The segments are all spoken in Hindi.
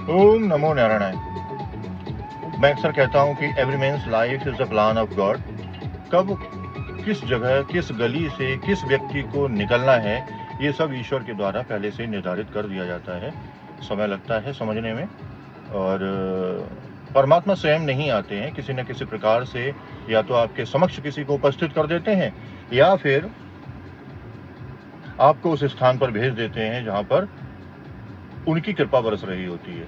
ओम नमो नारायणाय। मैं अक्सर कहता हूँ कि every man's life is the plan of God. कब, किस जगह, किस गली से किस व्यक्ति को निकलना है, ये सब ईश्वर के द्वारा पहले से निर्धारित कर दिया जाता है। समय लगता है समझने में, और परमात्मा स्वयं नहीं आते हैं, किसी न किसी प्रकार से या तो आपके समक्ष किसी को उपस्थित कर देते हैं, या फिर आपको उस स्थान पर भेज देते हैं जहाँ पर उनकी कृपा बरस रही होती है।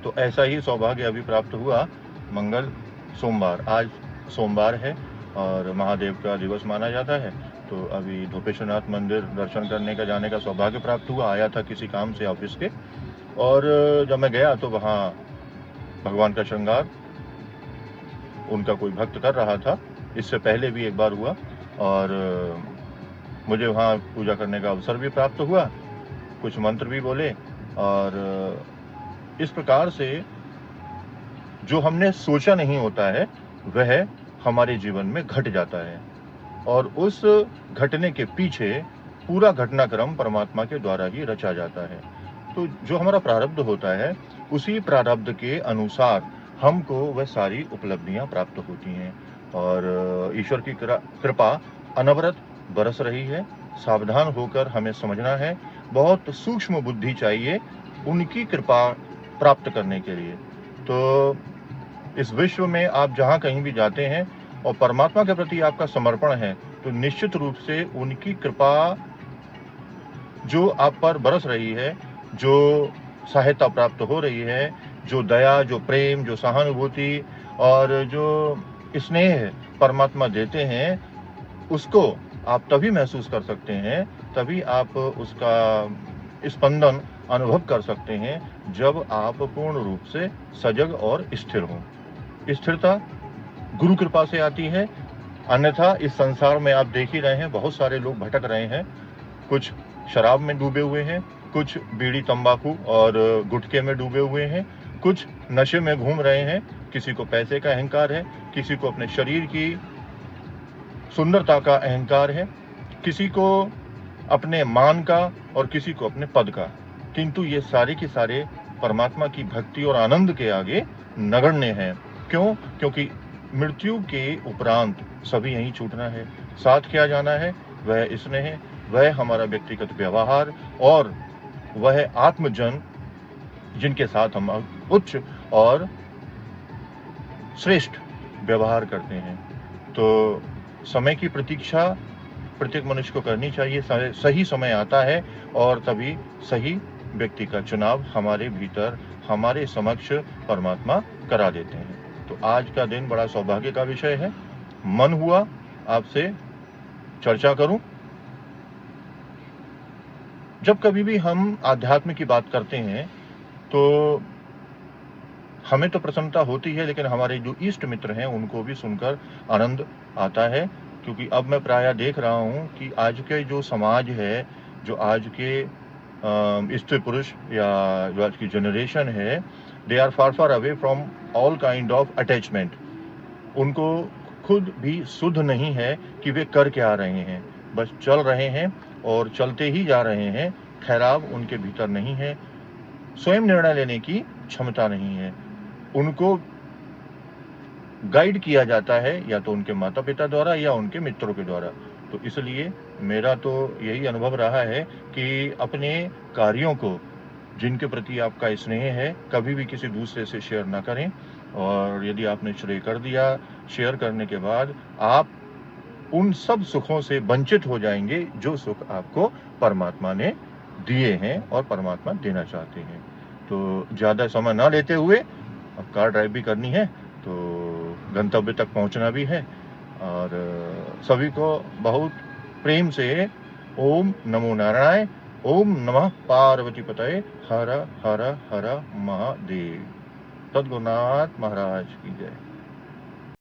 तो ऐसा ही सौभाग्य अभी प्राप्त हुआ। मंगल सोमवार, आज सोमवार है और महादेव का दिवस माना जाता है। तो अभी धोपेश्वरनाथ मंदिर दर्शन करने का जाने का सौभाग्य प्राप्त हुआ। आया था किसी काम से ऑफिस के, और जब मैं गया तो वहाँ भगवान का श्रृंगार उनका कोई भक्त कर रहा था। इससे पहले भी एक बार हुआ, और मुझे वहाँ पूजा करने का अवसर भी प्राप्त हुआ। कुछ मंत्र भी बोले, और इस प्रकार से जो हमने सोचा नहीं होता है वह हमारे जीवन में घट जाता है, और उस घटने के पीछे पूरा घटनाक्रम परमात्मा के द्वारा ही रचा जाता है। तो जो हमारा प्रारब्ध होता है, उसी प्रारब्ध के अनुसार हमको वह सारी उपलब्धियां प्राप्त होती हैं, और ईश्वर की कृपा अनवरत बरस रही है। सावधान होकर हमें समझना है, बहुत सूक्ष्म बुद्धि चाहिए उनकी कृपा प्राप्त करने के लिए। तो इस विश्व में आप जहाँ कहीं भी जाते हैं और परमात्मा के प्रति आपका समर्पण है, तो निश्चित रूप से उनकी कृपा जो आप पर बरस रही है, जो सहायता प्राप्त हो रही है, जो दया, जो प्रेम, जो सहानुभूति और जो स्नेह परमात्मा देते हैं, उसको आप तभी महसूस कर सकते हैं, तभी आप उसका स्पंदन अनुभव कर सकते हैं, जब आप पूर्ण रूप से सजग और स्थिर हों। स्थिरता गुरु कृपा से आती है, अन्यथा इस संसार में आप देख ही रहे हैं, बहुत सारे लोग भटक रहे हैं। कुछ शराब में डूबे हुए हैं, कुछ बीड़ी तंबाकू और गुटखे में डूबे हुए हैं, कुछ नशे में घूम रहे हैं। किसी को पैसे का अहंकार है, किसी को अपने शरीर की सुंदरता का अहंकार है, किसी को अपने मान का और किसी को अपने पद का। किंतु ये सारे के सारे परमात्मा की भक्ति और आनंद के आगे नगण्य हैं। क्यों? क्योंकि मृत्यु के उपरांत सभी यहीं छूटना है। साथ क्या जाना है? वह स्नेह, वह हमारा व्यक्तिगत व्यवहार, और वह आत्मजन जिनके साथ हम उच्च और श्रेष्ठ व्यवहार करते हैं। तो समय की प्रतीक्षा प्रत्येक मनुष्य को करनी चाहिए। सही समय आता है और तभी सही व्यक्ति का चुनाव हमारे भीतर, हमारे समक्ष परमात्मा करा देते हैं। तो आज का दिन बड़ा सौभाग्य का विषय है। मन हुआ आपसे चर्चा करूं। जब कभी भी हम आध्यात्म की बात करते हैं तो हमें तो प्रसन्नता होती है, लेकिन हमारे जो इष्ट मित्र हैं उनको भी सुनकर आनंद आता है। क्योंकि अब मैं प्रायः देख रहा हूँ कि आज के जो समाज है, जो आज के स्त्री पुरुष या जो आज की जनरेशन है, they are far far away from all kind of attachment. उनको खुद भी शुद्ध नहीं है कि वे कर क्या रहे हैं, बस चल रहे हैं और चलते ही जा रहे हैं। ठहराव उनके भीतर नहीं है, स्वयं निर्णय लेने की क्षमता नहीं है। उनको गाइड किया जाता है या तो उनके माता पिता द्वारा या उनके मित्रों के द्वारा। तो इसलिए मेरा तो यही अनुभव रहा है कि अपने कार्यों को, जिनके प्रति आपका स्नेह है, कभी भी किसी दूसरे से शेयर ना करें। और यदि आपने श्रेय कर दिया, शेयर करने के बाद आप उन सब सुखों से वंचित हो जाएंगे जो सुख आपको परमात्मा ने दिए हैं और परमात्मा देना चाहते हैं। तो ज़्यादा समय ना लेते हुए, अब कार ड्राइव भी करनी है तो गंतव्य तक पहुंचना भी है, और सभी को बहुत प्रेम से ओम नमो नारायण, ओम नमः पार्वती पतये, हर हर हर महादेव। सद्गुरुनाथ महाराज की जय।